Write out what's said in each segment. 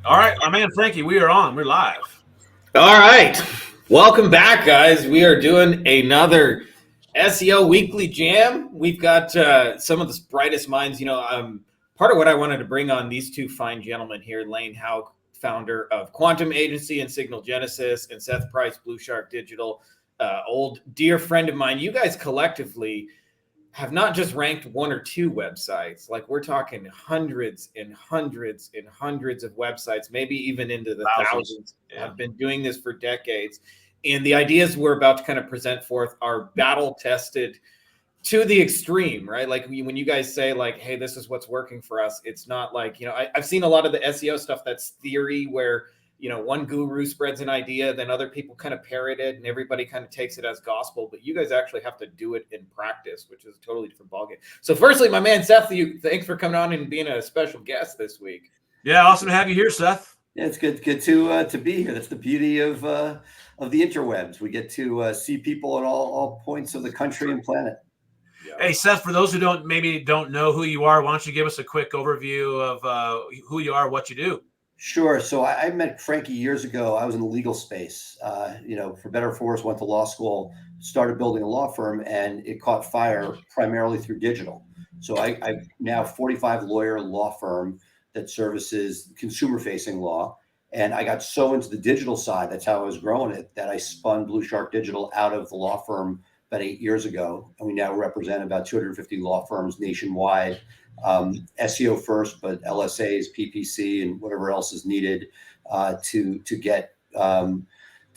All right, my man Frankie, we are on. We're live. All right. Welcome back, guys. We are doing another SEO weekly jam. We've got some of the brightest minds. Part of what I wanted to bring on these two fine gentlemen here, Lane Houk, founder of Quantum Agency and Signal Genesis, and Seth Price, Blue Shark Digital, old dear friend of mine. You guys collectively have not just ranked one or two websites, like we're talking hundreds and hundreds and hundreds of websites, maybe even into the thousands, Yeah. have been doing this for decades. And the ideas we're about to kind of present forth are battle tested to the extreme, right? Like when you guys say like, hey, this is what's working for us, it's not like, I've seen a lot of the SEO stuff that's theory where, one guru spreads an idea, then other people kind of parrot it and everybody kind of takes it as gospel, but you guys actually have to do it in practice, which is a totally different ballgame. So firstly, my man, Seth, thanks for coming on and being a special guest this week. Yeah, awesome to have you here, Seth. Yeah, it's good to be here. That's the beauty of the interwebs. We get to see people at all points of the country and planet. Yeah. Hey, Seth, for those who don't know who you are, why don't you give us a quick overview of who you are, what you do? Sure. So I met Frankie years ago. I was in the legal space. For better or for worse, went to law school, started building a law firm, and it caught fire primarily through digital. So I'm now 45 lawyer law firm that services consumer-facing law. And I got so into the digital side, that's how I was growing it, that I spun Blue Shark Digital out of the law firm about 8 years ago. And we now represent about 250 law firms nationwide. SEO first, but LSAs, PPC, and whatever else is needed to get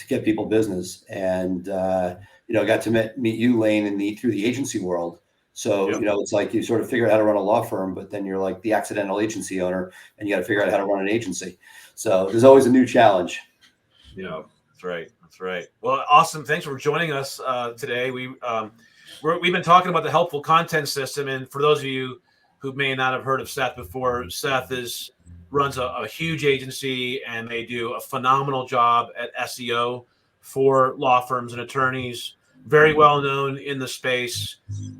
people business. And I got to meet you, Lane, through the agency world. So, Yep. It's like you sort of figure out how to run a law firm, but then you're like the accidental agency owner and you got to figure out how to run an agency. So there's always a new challenge. Yeah, that's right. That's right. Well, awesome. Thanks for joining us today. We've been talking about the helpful content system. And for those of you who may not have heard of Seth before, Seth runs a huge agency and they do a phenomenal job at SEO for law firms and attorneys. Very well known in the space,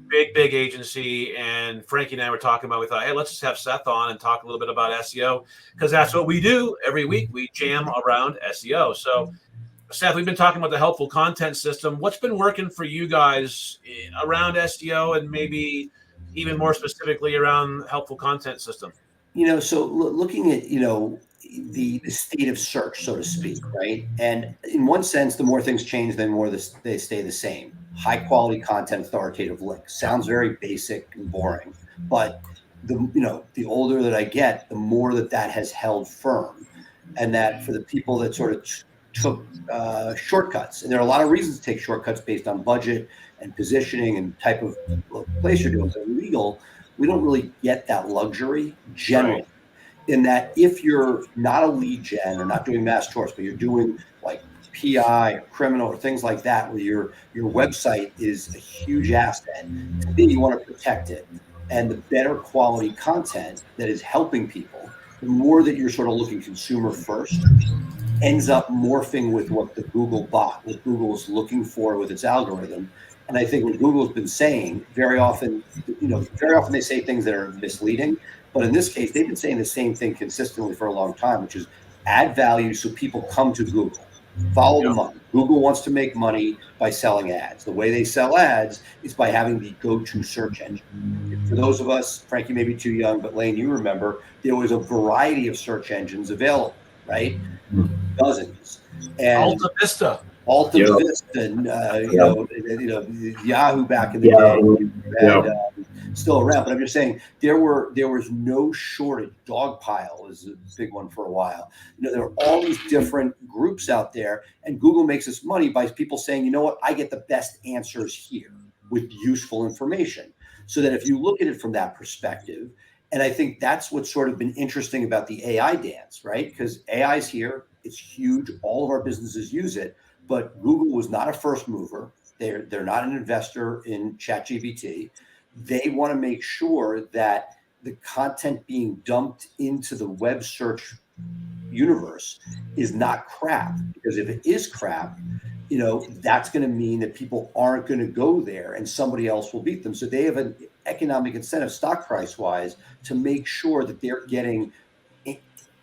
big agency. And Frankie and I were talking about, we thought, hey, let's just have Seth on and talk a little bit about SEO, because that's what we do every week. We jam around SEO. So Seth, we've been talking about the helpful content system. What's been working for you guys around SEO and maybe even more specifically around helpful content system? So looking at, the state of search, so to speak, right? And in one sense, the more things change, the more they stay the same. High quality content, authoritative links. Sounds very basic and boring, but the older that I get, the more that has held firm. And that for the people that sort of took shortcuts, and there are a lot of reasons to take shortcuts based on budget and positioning and type of place you're doing. So legal, we don't really get that luxury generally. Right. In that if you're not a lead gen or not doing mass torts, but you're doing like PI or criminal or things like that, where your website is a huge asset, to me, you want to protect it. And the better quality content that is helping people, the more that you're sort of looking consumer first, ends up morphing with what the Google bot, what Google is looking for with its algorithm. And I think what Google's been saying very often they say things that are misleading. But in this case, they've been saying the same thing consistently for a long time, which is add value so people come to Google. Follow the money. Google wants to make money by selling ads. The way they sell ads is by having the go-to search engine. For those of us, Frankie may be too young, but Lane, you remember, there was a variety of search engines available, right? Dozens. And Alta Vista. Vista, and Yahoo back in the day, and still around. But I'm just saying there was no shortage. Dogpile was a big one for a while. There are all these different groups out there, and Google makes its money by people saying, you know what, I get the best answers here with useful information. So that if you look at it from that perspective, and I think that's what's sort of been interesting about the AI dance, right? Because AI is here, it's huge. All of our businesses use it. But Google was not a first mover. They're not an investor in ChatGPT. They want to make sure that the content being dumped into the web search universe is not crap. Because if it is crap, that's going to mean that people aren't going to go there and somebody else will beat them. So they have an economic incentive, stock price wise, to make sure that they're getting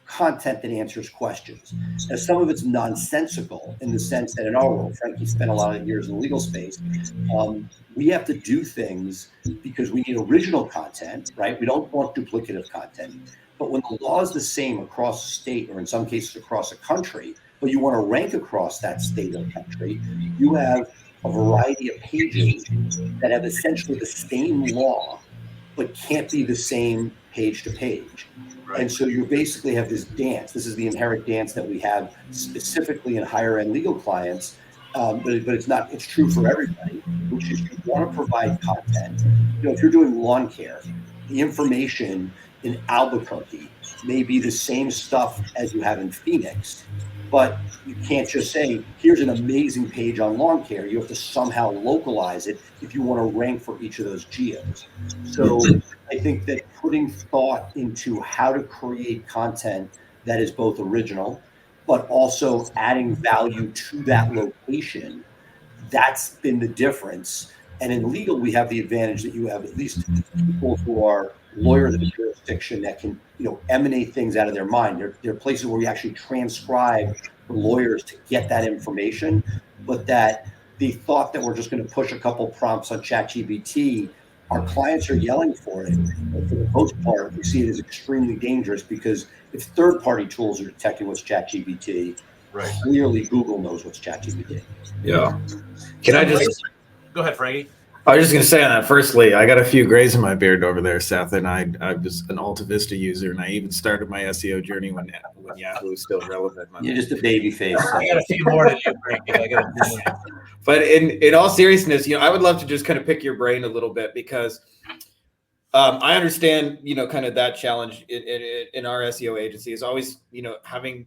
content that answers questions. Now, some of it's nonsensical in the sense that in our world, Frankie spent a lot of years in the legal space. We have to do things because we need original content, right? We don't want duplicative content. But when the law is the same across a state, or in some cases across a country, but you want to rank across that state or country, you have a variety of pages that have essentially the same law, but can't be the same page to page. Right. And so you basically have this dance. This is the inherent dance that we have specifically in higher end legal clients, but it's not. It's true for everybody, which is you want to provide content. If you're doing lawn care, the information in Albuquerque may be the same stuff as you have in Phoenix, but you can't just say, here's an amazing page on lawn care. You have to somehow localize it if you want to rank for each of those geos. So I think that putting thought into how to create content that is both original, but also adding value to that location, that's been the difference. And in legal, we have the advantage that you have at least people who are lawyers in the jurisdiction that can, emanate things out of their mind. There are places where we actually transcribe for lawyers to get that information, but that the thought that we're just going to push a couple prompts on ChatGPT, our clients are yelling for it. But for the most part, we see it as extremely dangerous because if third-party tools are detecting what's ChatGPT, Right. clearly Google knows what's ChatGPT. Yeah. Can I just go ahead, Frankie? I was just going to say on that, firstly, I got a few grays in my beard over there, Seth, and I was an Alta Vista user, and I even started my SEO journey when Yahoo was still relevant. You're just a baby face. I got a few more than you, Frankie. I got a few more. But in all seriousness, I would love to just kind of pick your brain a little bit because I understand, kind of that challenge in our SEO agency is always, having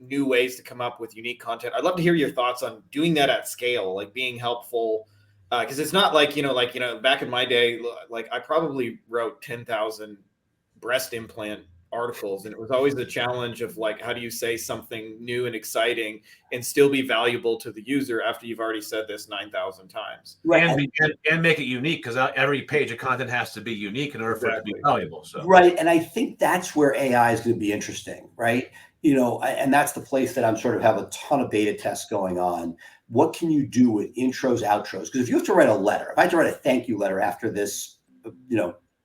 new ways to come up with unique content. I'd love to hear your thoughts on doing that at scale, like being helpful. Because it's not like, back in my day, like I probably wrote 10,000 breast implant articles. And it was always the challenge of like, how do you say something new and exciting and still be valuable to the user after you've already said this 9,000 times? Right. And make it unique, because every page of content has to be unique in order for it to be valuable. So right. And I think that's where AI is going to be interesting, right? And that's the place that I'm sort of have a ton of beta tests going on. What can you do with intros, outros? Because if you have to write a letter, if I have to write a thank you letter after this,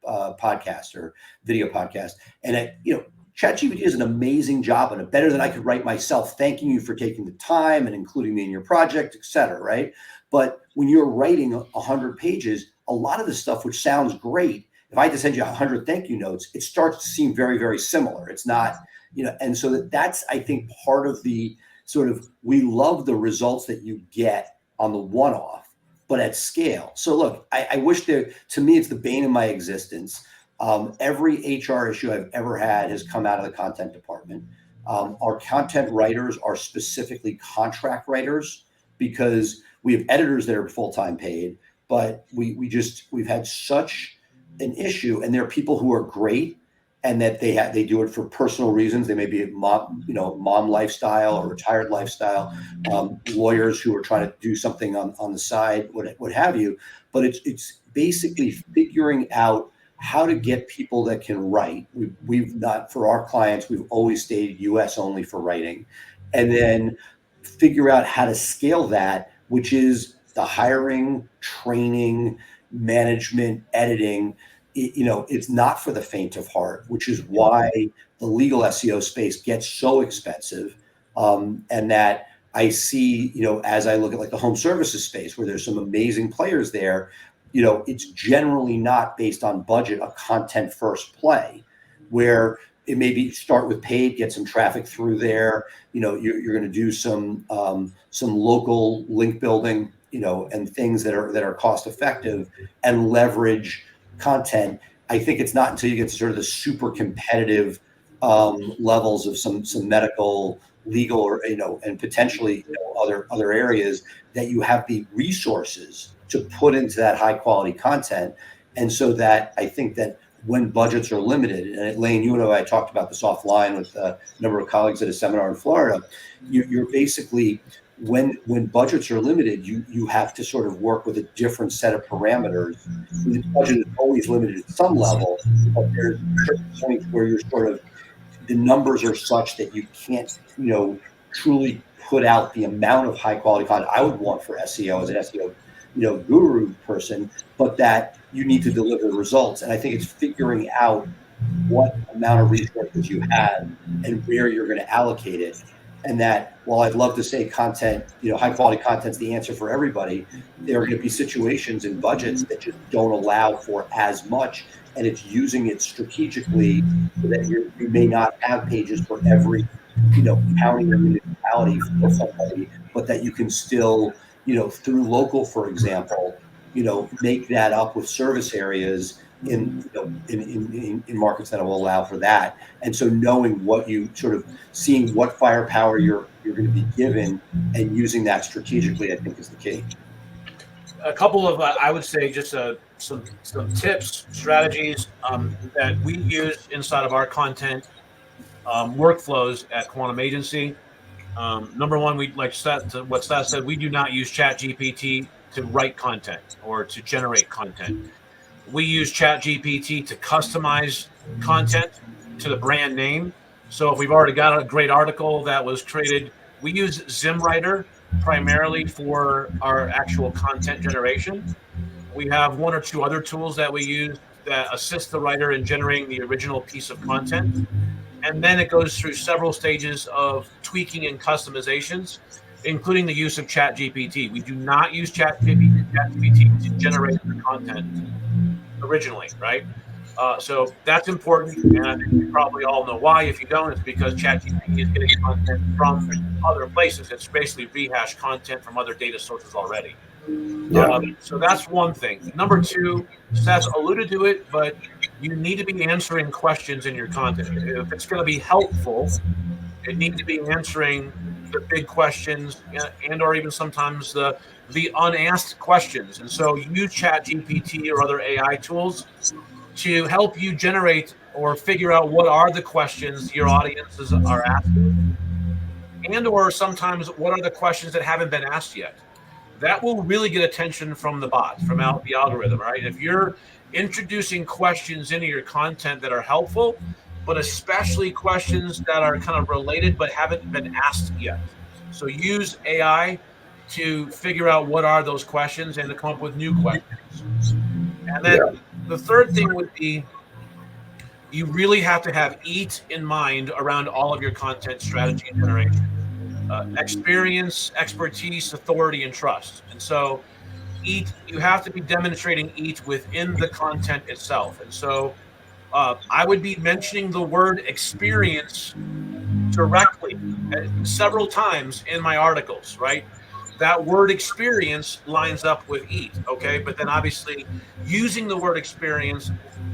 podcast or video podcast, and ChatGPT does an amazing job on it, better than I could write myself, thanking you for taking the time and including me in your project, et cetera, right? But when you're writing 100 pages, a lot of the stuff, which sounds great, if I had to send you 100 thank you notes, it starts to seem very, very similar. It's not, and so that's, I think, part of the sort of, we love the results that you get on the one-off, but at scale. So look, I wish to me, it's the bane of my existence. Every HR issue I've ever had has come out of the content department. Our content writers are specifically contract writers because we have editors that are full-time paid, but we've had such an issue, and there are people who are great and that they do it for personal reasons. They may be mom lifestyle or retired lifestyle, lawyers who are trying to do something on the side, what have you. But it's basically figuring out how to get people that can write. We've not, for our clients, we've always stayed US only for writing, and then figure out how to scale that, which is the hiring, training, management, editing. It's not for the faint of heart, which is why the legal SEO space gets so expensive. And that I see, as I look at like the home services space, where there's some amazing players there, it's generally not based on budget, a content first play, where it maybe start with paid, get some traffic through there. You're going to do some local link building, and things that are cost effective and leverage content. I think it's not until you get to sort of the super competitive levels of some medical, legal, or and potentially other areas that you have the resources to put into that high quality content. And so that I think that when budgets are limited, and Lane, you and I talked about this offline with a number of colleagues at a seminar in Florida, you're basically, when budgets are limited, you have to sort of work with a different set of parameters. The budget is always limited at some level, but there's certain points where you're sort of the numbers are such that you can't, truly put out the amount of high quality content I would want for SEO as an SEO, guru person, but that you need to deliver results. And I think it's figuring out what amount of resources you have and where you're going to allocate it. And that while I'd love to say content, high quality content's the answer for everybody, there are going to be situations and budgets that just don't allow for as much. And it's using it strategically so that you may not have pages for every, county or municipality for somebody, but that you can still, through local, for example, make that up with service areas in markets that will allow for that. And so knowing what you sort of seeing what firepower you're going to be given and using that strategically, I think is the key. A couple of I would say just some tips, strategies that we use inside of our content workflows at Quantum Agency. Number one, we like what Seth said. We do not use ChatGPT to write content or to generate content. We use ChatGPT to customize content to the brand name. So if we've already got a great article that was created, we use ZimWriter primarily for our actual content generation. We have one or two other tools that we use that assist the writer in generating the original piece of content. And then it goes through several stages of tweaking and customizations, including the use of ChatGPT. We do not use ChatGPT to generate the content originally, right? So that's important, and I think you probably all know why. If you don't, it's because ChatGPT is getting content from other places. It's basically rehashed content from other data sources already. Yeah. So that's one thing. Number two, Seth alluded to it, but you need to be answering questions in your content. If it's going to be helpful, it needs to be answering the big questions and or even sometimes the unasked questions. And so use ChatGPT or other AI tools to help you generate or figure out what are the questions your audiences are asking, and or sometimes what are the questions that haven't been asked yet. That will really get attention from the bot, from out the algorithm, right? If you're introducing questions into your content that are helpful, but especially questions that are kind of related but haven't been asked yet. So use AI to figure out what are those questions and to come up with new questions. And then the third thing would be you really have to have EAT in mind around all of your content strategy and generation. Experience, expertise, authority, and trust. And so EAT, you have to be demonstrating EAT within the content itself. And so I would be mentioning the word experience directly several times in my articles, right? That word experience lines up with EAT, okay? But then obviously using the word experience,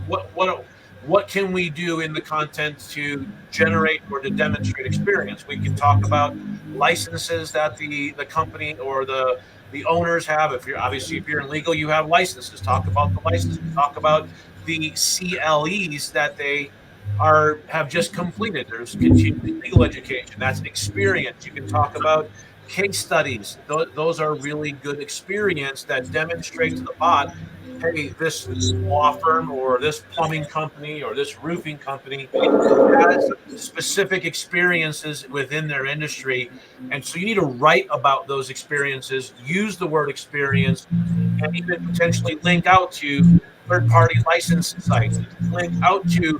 what can we do in the content to generate or to demonstrate experience? We can talk about licenses that the company or the owners have. If you're in legal, you have licenses. Talk about the licenses. Talk about the CLEs that they have just completed. There's continuing legal education. That's experience. You can talk about case studies. Those are really good experience that demonstrate to the bot, hey, this law firm or this plumbing company or this roofing company has specific experiences within their industry. And so you need to write about those experiences, use the word experience, and even potentially link out to third-party license sites, link out to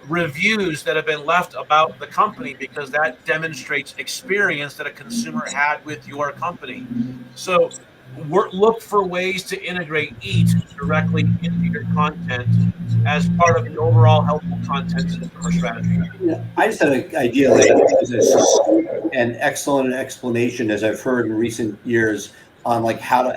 reviews that have been left about the company, because that demonstrates experience that a consumer had with your company. So look for ways to integrate EAT directly into your content as part of the overall helpful content system or strategy. I just had an idea that is a succinct and excellent explanation, as I've heard in recent years, on like how to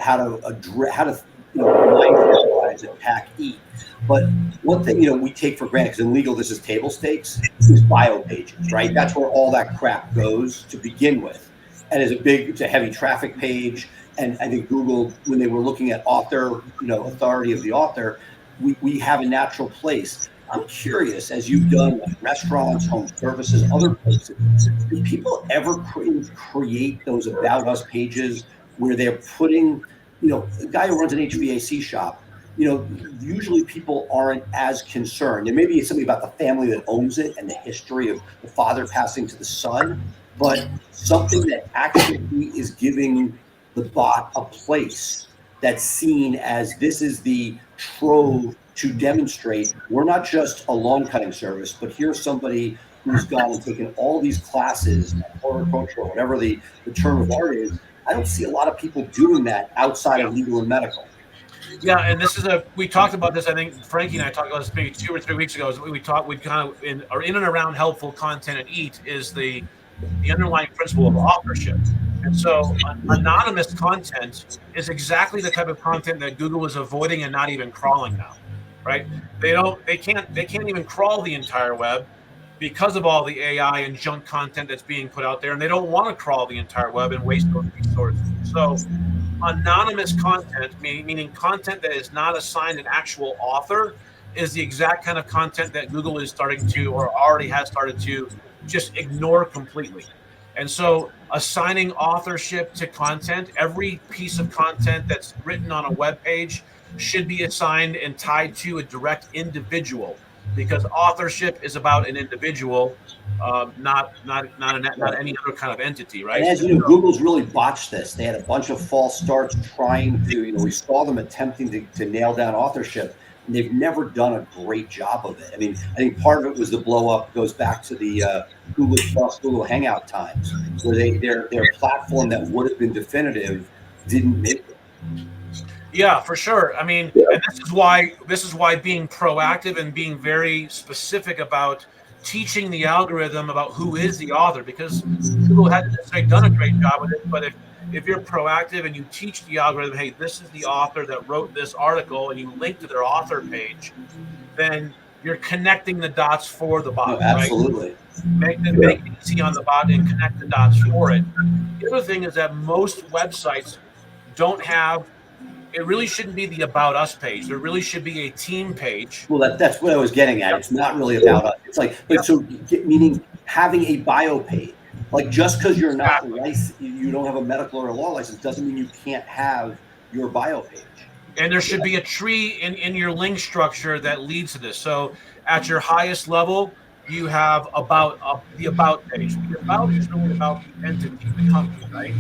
attack EAT. But one thing we take for granted, because in legal this is table stakes, is bio pages, right? That's where all that crap goes to begin with, and it's a heavy traffic page. And I think Google, when they were looking at author, authority of the author, we have a natural place. I'm curious, as you've done with restaurants, home services, other places, do people ever create those about us pages where they're putting, a guy who runs an HVAC shop, usually people aren't as concerned. There may be something about the family that owns it and the history of the father passing to the son, but something that actually is giving the bot a place that's seen as this is the trove to demonstrate we're not just a lawn cutting service, but here's somebody who's gone and taken all these classes, horticulture, or whatever the term of art is. I don't see a lot of people doing that outside Yeah. of legal and medical. Yeah, and we talked about this. I think Frankie and I talked about this maybe 2 or 3 weeks ago. We talked, we kind of in and around helpful content and EAT is the underlying principle of authorship. And so anonymous content is exactly the type of content that Google is avoiding and not even crawling now, right? They can't even crawl the entire web because of all the AI and junk content that's being put out there, and they don't want to crawl the entire web and waste those resources. So anonymous content, meaning content that is not assigned an actual author, is the exact kind of content that Google is starting to, or already has started to, just ignore completely. And so assigning authorship to content, every piece of content that's written on a web page should be assigned and tied to a direct individual, because authorship is about an individual, not any other kind of entity, And right? as you know, Google's really botched this. They had a bunch of false starts trying to, we saw them attempting to nail down authorship, and they've never done a great job of it. I mean, I think part of it was the blow up goes back to the Google Plus, Google Hangout times, where their platform that would have been definitive didn't make it. Yeah, for sure. I mean, and this is why being proactive and being very specific about teaching the algorithm about who is the author, because Google hasn't necessarily done a great job with it. But if you're proactive and you teach the algorithm, hey, this is the author that wrote this article, and you link to their author page, then you're connecting the dots for the No, bot, right? absolutely. Make it easy on the bot and connect the dots for it. The other thing is that most websites don't have, it really shouldn't be the About Us page. There really should be a team page. Well, that's what I was getting at. Yep. It's not really about us. It's like, but Yep. so meaning having a bio page. Like just because you're not Exactly. you don't have a medical or a law license doesn't mean you can't have your bio page. And there should be a tree in your link structure that leads to this. So at your highest level, you have the about page. The about is really about the entity, the company, right?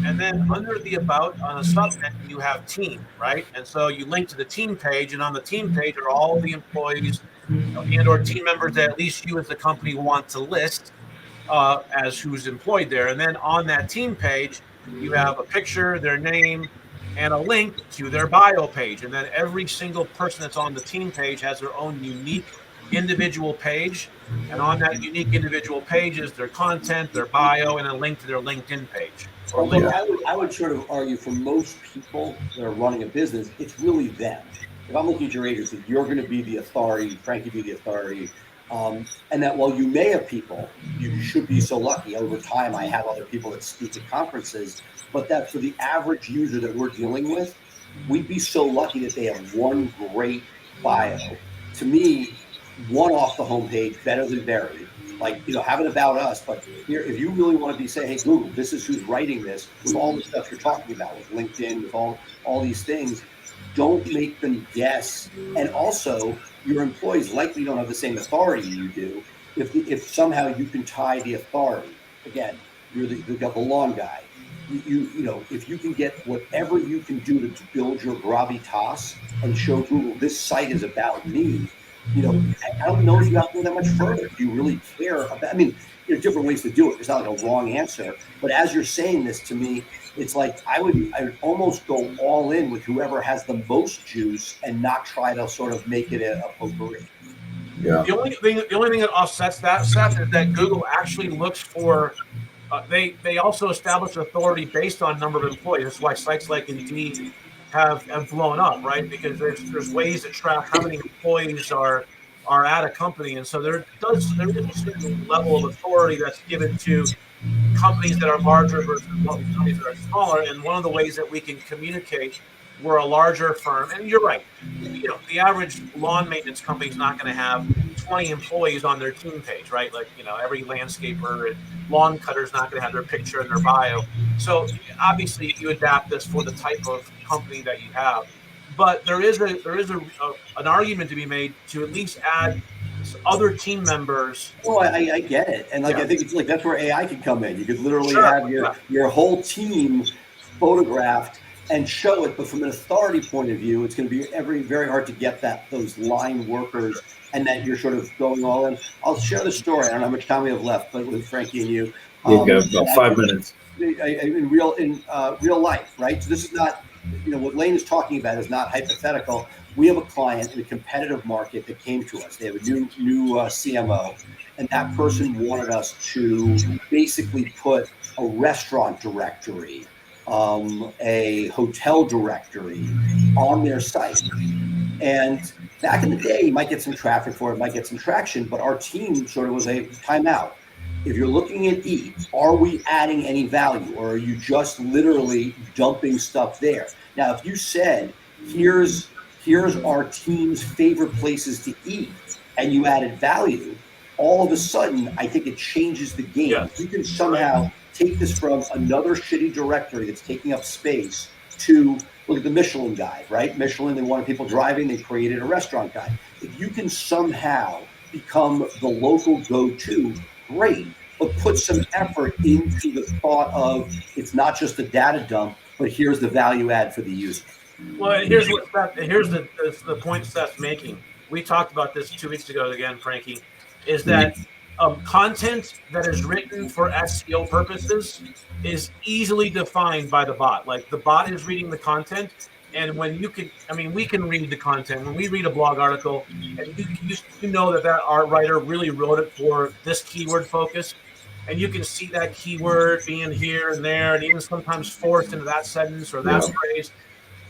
And then under the about on a subheading, you have team, right? And so you link to the team page, and on the team page are all the employees and or team members that at least you as the company want to list as who's employed there. And then on that team page, you have a picture, their name, and a link to their bio page. And then every single person that's on the team page has their own unique individual page. And on that unique individual page is their content, their bio, and a link to their LinkedIn page. Or Look, LinkedIn. I would sort of argue for most people that are running a business, it's really them. If I'm looking at your agency, you're going to be the authority, Frankie be the authority. And that while you may have people, you should be so lucky. Over time, I have other people that speak at conferences, but that for the average user that we're dealing with, we'd be so lucky that they have one great bio. To me, one off the homepage, better than buried. Like, have it about us, but here, if you really want to be saying, hey, Google, this is who's writing this, with all the stuff you're talking about, with LinkedIn, with all these things, don't make them guess. And also, your employees likely don't have the same authority you do. If somehow you can tie the authority, again, you're the lawn guy. If you can get whatever you can do to build your gravitas and show Google this site is about me, I don't know if you have to go that much further. Do you really care about? I mean, there are different ways to do it. There's not like a wrong answer. But as you're saying this to me, it's like I would almost go all in with whoever has the most juice and not try to sort of make it a potpourri. Yeah. The only thing that offsets that, Seth, is that Google actually looks for. They also establish authority based on number of employees. That's why sites like Indeed have blown up, right? Because there's ways to track how many employees are at a company, and so there is a certain level of authority that's given to companies that are larger versus companies that are smaller. And one of the ways that we can communicate, we're a larger firm, and you're right. The average lawn maintenance company is not going to have 20 employees on their team page, right? Like, every landscaper and lawn cutter is not going to have their picture in their bio. So obviously you adapt this for the type of company that you have. but there is an argument to be made to at least add other team members. Oh, I get it, and like Yeah. I think it's like that's where AI could come in. You could literally Sure. have your whole team photographed and show it, but from an authority point of view, it's going to be very hard to get those line workers, and that you're sort of going all in. I'll share the story. I don't know how much time we have left, but with Frankie and you, You've got about 5 minutes. in real life, right? So this is not, what Lane is talking about is not hypothetical. We have a client in a competitive market that came to us. They have a new CMO, and that person wanted us to basically put a restaurant directory, a hotel directory on their site. And back in the day, you might get some traffic for it, might get some traction, but our team sort of was a timeout. If you're looking at are we adding any value, or are you just literally dumping stuff there? Now, if you said, here's our team's favorite places to eat, and you added value, all of a sudden, I think it changes the game. Yeah. You can somehow take this from another shitty directory that's taking up space to, look at the Michelin guide, right? Michelin, they wanted people driving, they created a restaurant guide. If you can somehow become the local go-to, great, but put some effort into the thought of, it's not just a data dump, but here's the value add for the user. Well, here's the point Seth's making. We talked about this 2 weeks ago again, Frankie, is that content that is written for SEO purposes is easily defined by the bot. Like the bot is reading the content, and when we can read the content. When we read a blog article, and you know that art writer really wrote it for this keyword focus, and you can see that keyword being here and there, and even sometimes forced into that sentence or that phrase.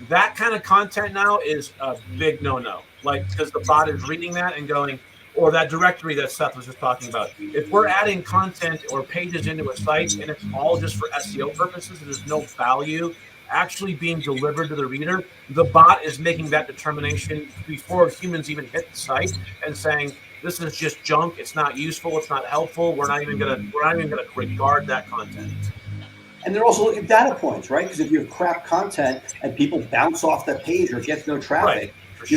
That kind of content now is a big no-no. Like, because the bot is reading that and going, or that directory that Seth was just talking about. If we're adding content or pages into a site and it's all just for SEO purposes, and there's no value actually being delivered to the reader, the bot is making that determination before humans even hit the site and saying, this is just junk. It's not useful. It's not helpful. We're not even gonna regard that content. And they're also looking at data points, right? Because if you have crap content and people bounce off that page or gets no traffic, if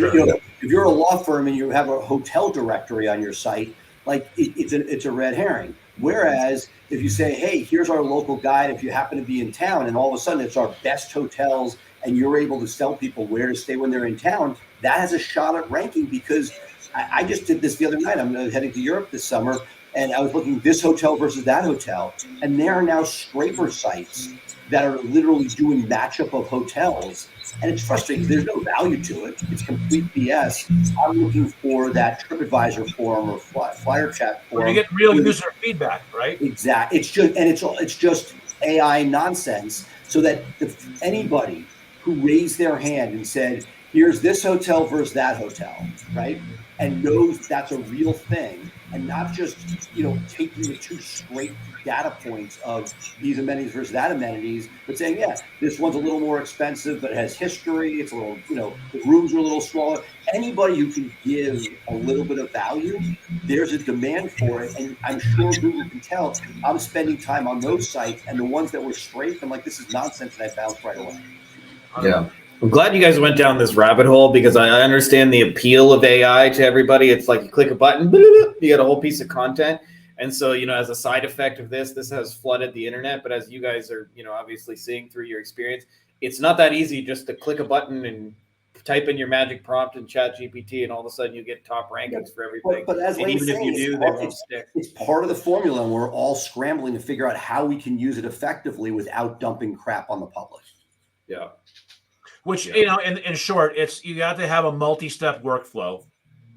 you're a law firm and you have a hotel directory on your site, like it's a red herring. Whereas if you say, hey, here's our local guide, if you happen to be in town, and all of a sudden it's our best hotels, and you're able to tell people where to stay when they're in town, that has a shot at ranking. Because I just did this the other night. I'm heading to Europe this summer, and I was looking this hotel versus that hotel, and there are now scraper sites that are literally doing matchup of hotels, and it's frustrating. There's no value to it. It's complete BS. I'm looking for that TripAdvisor forum or Flyer Chat forum. You get real user feedback, right? Exactly. It's just AI nonsense. So that if anybody who raised their hand and said, "Here's this hotel versus that hotel," right, and knows that's a real thing, and not just taking the two straight data points of these amenities versus that amenities, but saying, yeah, this one's a little more expensive, but it has history. It's a little, the rooms are a little smaller. Anybody who can give a little bit of value, there's a demand for it. And I'm sure Google can tell I'm spending time on those sites, and the ones that were straight, I'm like, this is nonsense, and I bounced right away. Yeah. I'm glad you guys went down this rabbit hole, because I understand the appeal of AI to everybody. It's like you click a button, you get a whole piece of content. And so, as a side effect of this has flooded the internet. But as you guys are, obviously seeing through your experience, it's not that easy just to click a button and type in your magic prompt in ChatGPT, and all of a sudden you get top rankings for everything. But as and even if you do, they won't stick. It's part of the formula, and we're all scrambling to figure out how we can use it effectively without dumping crap on the public. Yeah. Which, in short, you got to have a multi-step workflow.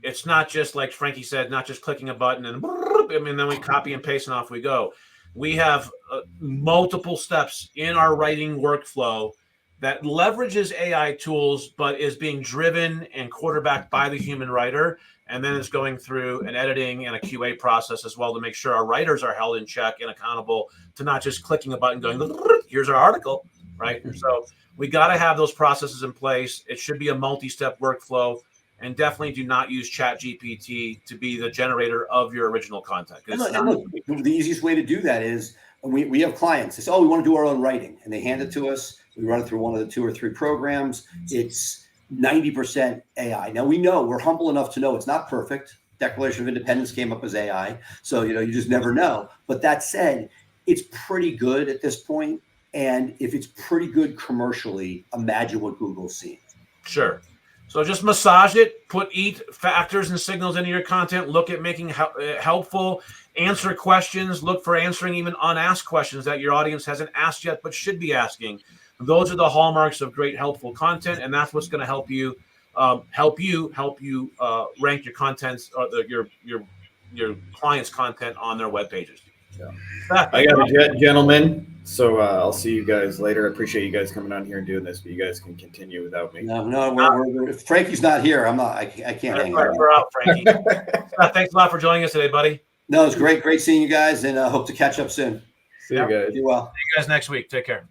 It's not just like Frankie said, not just clicking a button and then we copy and paste and off we go. We have multiple steps in our writing workflow that leverages AI tools, but is being driven and quarterbacked by the human writer. And then it's going through an editing and a QA process as well to make sure our writers are held in check and accountable to not just clicking a button going, here's our article, right? So we got to have those processes in place. It should be a multi-step workflow, and definitely do not use ChatGPT to be the generator of your original content. And look, the easiest way to do that is we have clients. They say, we want to do our own writing, and they hand it to us. We run it through one of the 2 or 3 programs. It's 90% AI. Now we know, we're humble enough to know it's not perfect. Declaration of Independence came up as AI. So, you just never know. But that said, it's pretty good at this point. And if it's pretty good commercially, imagine what Google's seeing. Sure. So just massage it, put factors and signals into your content, look at making helpful, answer questions, look for answering even unasked questions that your audience hasn't asked yet but should be asking. Those are the hallmarks of great helpful content, and that's what's going to help you rank your contents or your clients' content on their web pages. Yeah. Seth, I got a gentleman. So I'll see you guys later. I appreciate you guys coming on here and doing this, but you guys can continue without me. No, we're Frankie's not here. I can't hang out. We're out, Frankie. Thanks a lot for joining us today, buddy. No, it's great seeing you guys, and hope to catch up soon. See you guys. Do well. See you guys next week. Take care.